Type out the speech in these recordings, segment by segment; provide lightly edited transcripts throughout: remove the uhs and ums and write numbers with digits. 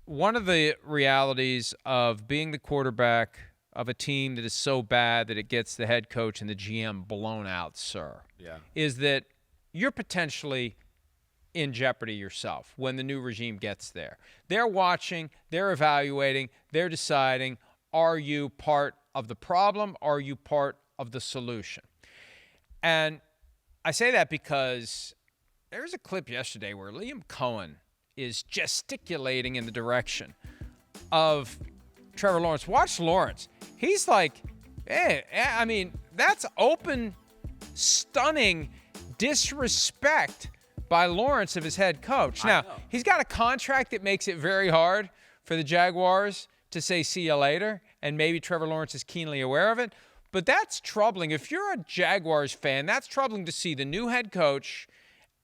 one of the realities of being the quarterback of a team that is so bad that it gets the head coach and the GM blown out, sir, is that you're potentially in jeopardy yourself when the new regime gets there. They're watching, they're evaluating, they're deciding, are you part of the problem? Are you part of the solution? And I say that because there's a clip yesterday where Liam Coen is gesticulating in the direction of Trevor Lawrence. Watch Lawrence. He's like, hey, I mean, that's open, stunning disrespect by Lawrence of his head coach. Now, he's got a contract that makes it very hard for the Jaguars to say see you later, and maybe Trevor Lawrence is keenly aware of it. But that's troubling. If you're a Jaguars fan, that's troubling to see the new head coach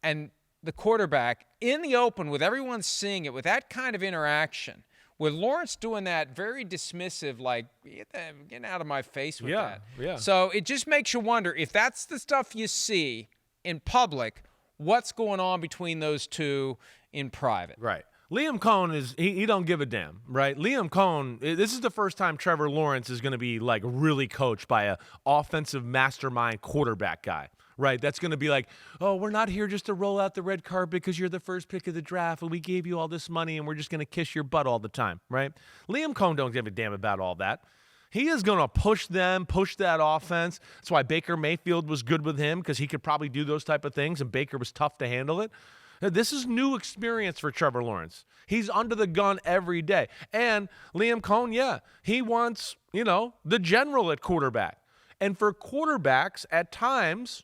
and the quarterback in the open with everyone seeing it, with that kind of interaction, with Lawrence doing that very dismissive, like, get out of my face with that. Yeah. So it just makes you wonder, if that's the stuff you see in public, what's going on between those two in private? Right. Liam Coen he don't give a damn, right? Liam Coen, this is the first time Trevor Lawrence is going to be like really coached by a offensive mastermind quarterback guy, right? That's going to be like, oh, we're not here just to roll out the red carpet because you're the first pick of the draft and we gave you all this money and we're just going to kiss your butt all the time, right? Liam Coen don't give a damn about all that. He is going to push them, push that offense. That's why Baker Mayfield was good with him, because he could probably do those type of things, and Baker was tough to handle it. This is new experience for Trevor Lawrence. He's under the gun every day. And Liam Coen, he wants, the general at quarterback. And for quarterbacks, at times,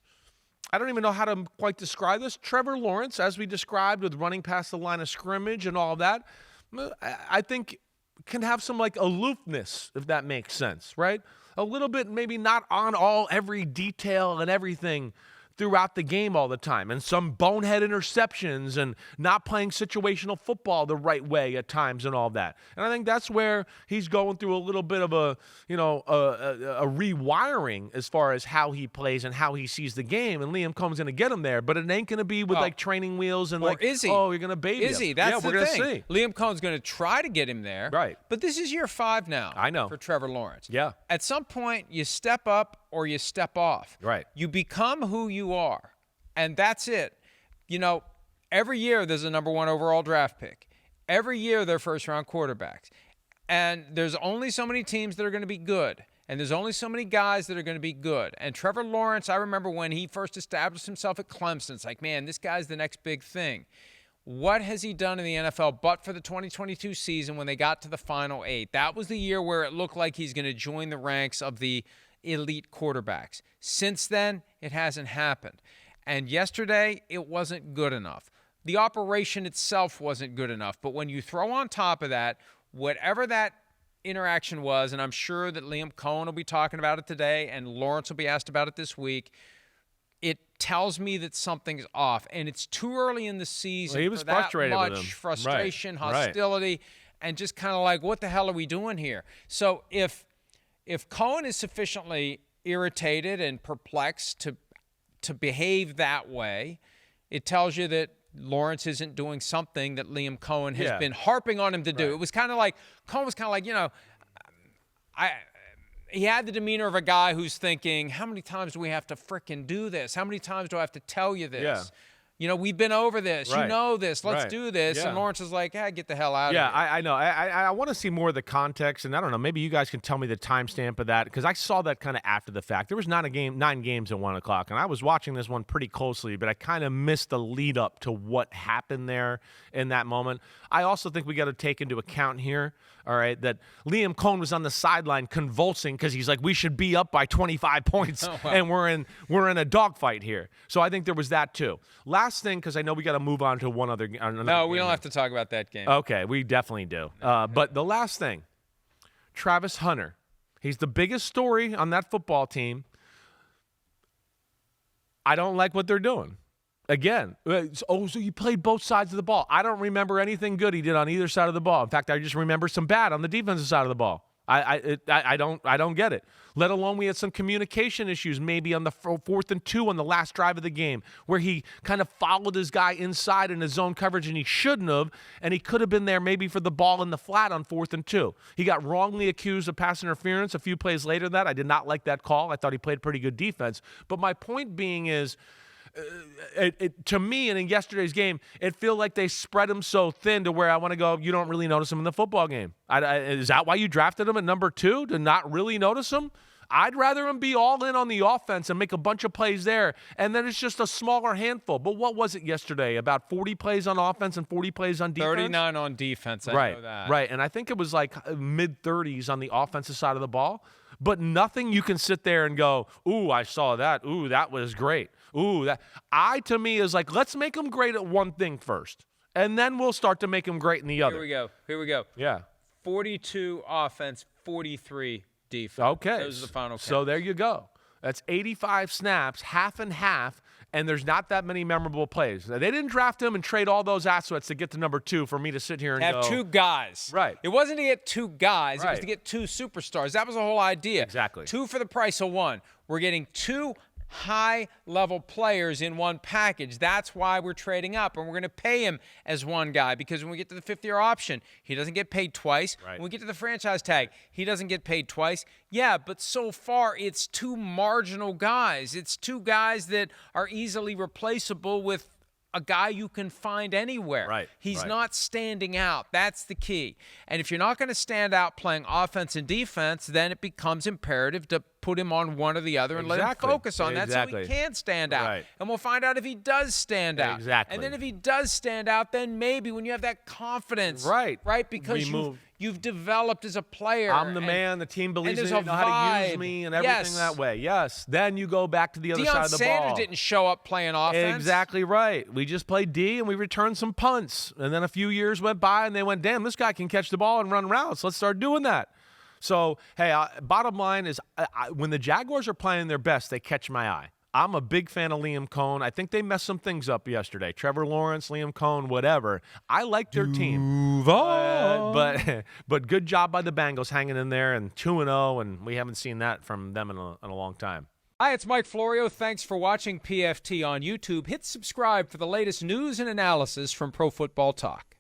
I don't even know how to quite describe this. Trevor Lawrence, as we described with running past the line of scrimmage and all that, I think can have some like aloofness, if that makes sense, right? A little bit, maybe not on every detail and everything throughout the game all the time, and some bonehead interceptions and not playing situational football the right way at times and all that. And I think that's where he's going through a little bit of a rewiring as far as how he plays and how he sees the game. And Liam Coen's going to get him there, but it ain't going to be with like training wheels and is he? Oh, you're going to baby him. Is he? That's we're the gonna thing. See. Liam Coen's going to try to get him there. Right. But this is year 5 now. I know. For Trevor Lawrence. Yeah. At some point, you step up or you step off. Right. You become who you are. And that's it. Every year there's a number 1 overall draft pick. Every year they're first-round quarterbacks. And there's only so many teams that are going to be good. And there's only so many guys that are going to be good. And Trevor Lawrence, I remember when he first established himself at Clemson, it's like, man, this guy's the next big thing. What has he done in the NFL but for the 2022 season when they got to the Final 8? That was the year where it looked like he's going to join the ranks of the elite quarterbacks. Since then, it hasn't happened. And yesterday, it wasn't good enough. The operation itself wasn't good enough. But when you throw on top of that, whatever that interaction was, and I'm sure that Liam Coen will be talking about it today and Lawrence will be asked about it this week, it tells me that something's off. And it's too early in the season he was for that frustrated with him. much frustration, Right. hostility, and just kind of like, what the hell are we doing here? So if Coen is sufficiently irritated and perplexed to behave that way, it tells you that Lawrence isn't doing something that Liam Coen has been harping on him to do. Right. It was kind of like, Coen was kind of like, he had the demeanor of a guy who's thinking, how many times do we have to frickin' do this? How many times do I have to tell you this? Yeah. We've been over this. Right. You know this. Let's do this. Yeah. And Lawrence is like, get the hell out of here. Yeah, I know. I want to see more of the context, and I don't know, maybe you guys can tell me the timestamp of that, because I saw that kind of after the fact. There was 9 games at 1 o'clock, and I was watching this one pretty closely, but I kind of missed the lead up to what happened there in that moment. I also think we got to take into account here, all right, that Liam Coen was on the sideline convulsing because he's like, we should be up by 25 points, and we're in a dogfight here. So I think there was that too. Last thing, because I know we got to move on to one other game. No, we don't have to talk about that game. Okay, we definitely do. But the last thing, Travis Hunter. He's the biggest story on that football team. I don't like what they're doing. Again, so you played both sides of the ball. I don't remember anything good he did on either side of the ball. In fact, I just remember some bad on the defensive side of the ball. I don't get it. Let alone we had some communication issues maybe on the 4th and 2 on the last drive of the game where he kind of followed his guy inside in his zone coverage and he shouldn't have, and he could have been there maybe for the ball in the flat on 4th and 2. He got wrongly accused of pass interference a few plays later than that. I did not like that call. I thought he played pretty good defense. But my point being is, to me, and in yesterday's game, it feel like they spread him so thin to where I want to go, you don't really notice him in the football game. Is that why you drafted him at number 2, to not really notice him? I'd rather him be all in on the offense and make a bunch of plays there, and then it's just a smaller handful. But what was it yesterday? About 40 plays on offense and 40 plays on defense? 39 on defense, I know that. Right, and I think it was like mid-30s on the offensive side of the ball. But nothing you can sit there and go, ooh, I saw that. Ooh, that was great. Ooh, that. To me, is like, let's make them great at one thing first, and then we'll start to make them great in the other. Here we go. Yeah. 42 offense, 43 defense. Okay. Those are the final counts. So there you go. That's 85 snaps, half and half, and there's not that many memorable plays. Now, they didn't draft him and trade all those assets to get to number 2 for me to sit here and have go, 2 guys. Right. It wasn't to get 2 guys. Right. It was to get 2 superstars. That was the whole idea. Exactly. 2 for the price of 1. We're getting 2 high-level players in one package. That's why we're trading up, and we're going to pay him as one guy, because when we get to the 5th-year option, he doesn't get paid twice. Right. When we get to the franchise tag, he doesn't get paid twice. Yeah, but so far it's 2 marginal guys. It's 2 guys that are easily replaceable with a guy you can find anywhere. Right. He's not standing out. That's the key. And if you're not going to stand out playing offense and defense, then it becomes imperative to put him on one or the other and let him focus on that so he can stand out. Right. And we'll find out if he does stand out. Exactly. And then if he does stand out, then maybe when you have that confidence, Right. because you've developed as a player. I'm the man, the team believes in me, there's know a how to use vibe. me and everything that way. Yes. Then you go back to the other side of the ball. Deion Sanders didn't show up playing offense. Exactly right. We just played D and we returned some punts. And then a few years went by and they went, damn, this guy can catch the ball and run routes. Let's start doing that. So, hey, bottom line is when the Jaguars are playing their best, they catch my eye. I'm a big fan of Liam Coen. I think they messed some things up yesterday. Trevor Lawrence, Liam Coen, whatever. I like their team. But good job by the Bengals hanging in there and 2-0, and we haven't seen that from them in a long time. Hi, it's Mike Florio. Thanks for watching PFT on YouTube. Hit subscribe for the latest news and analysis from Pro Football Talk.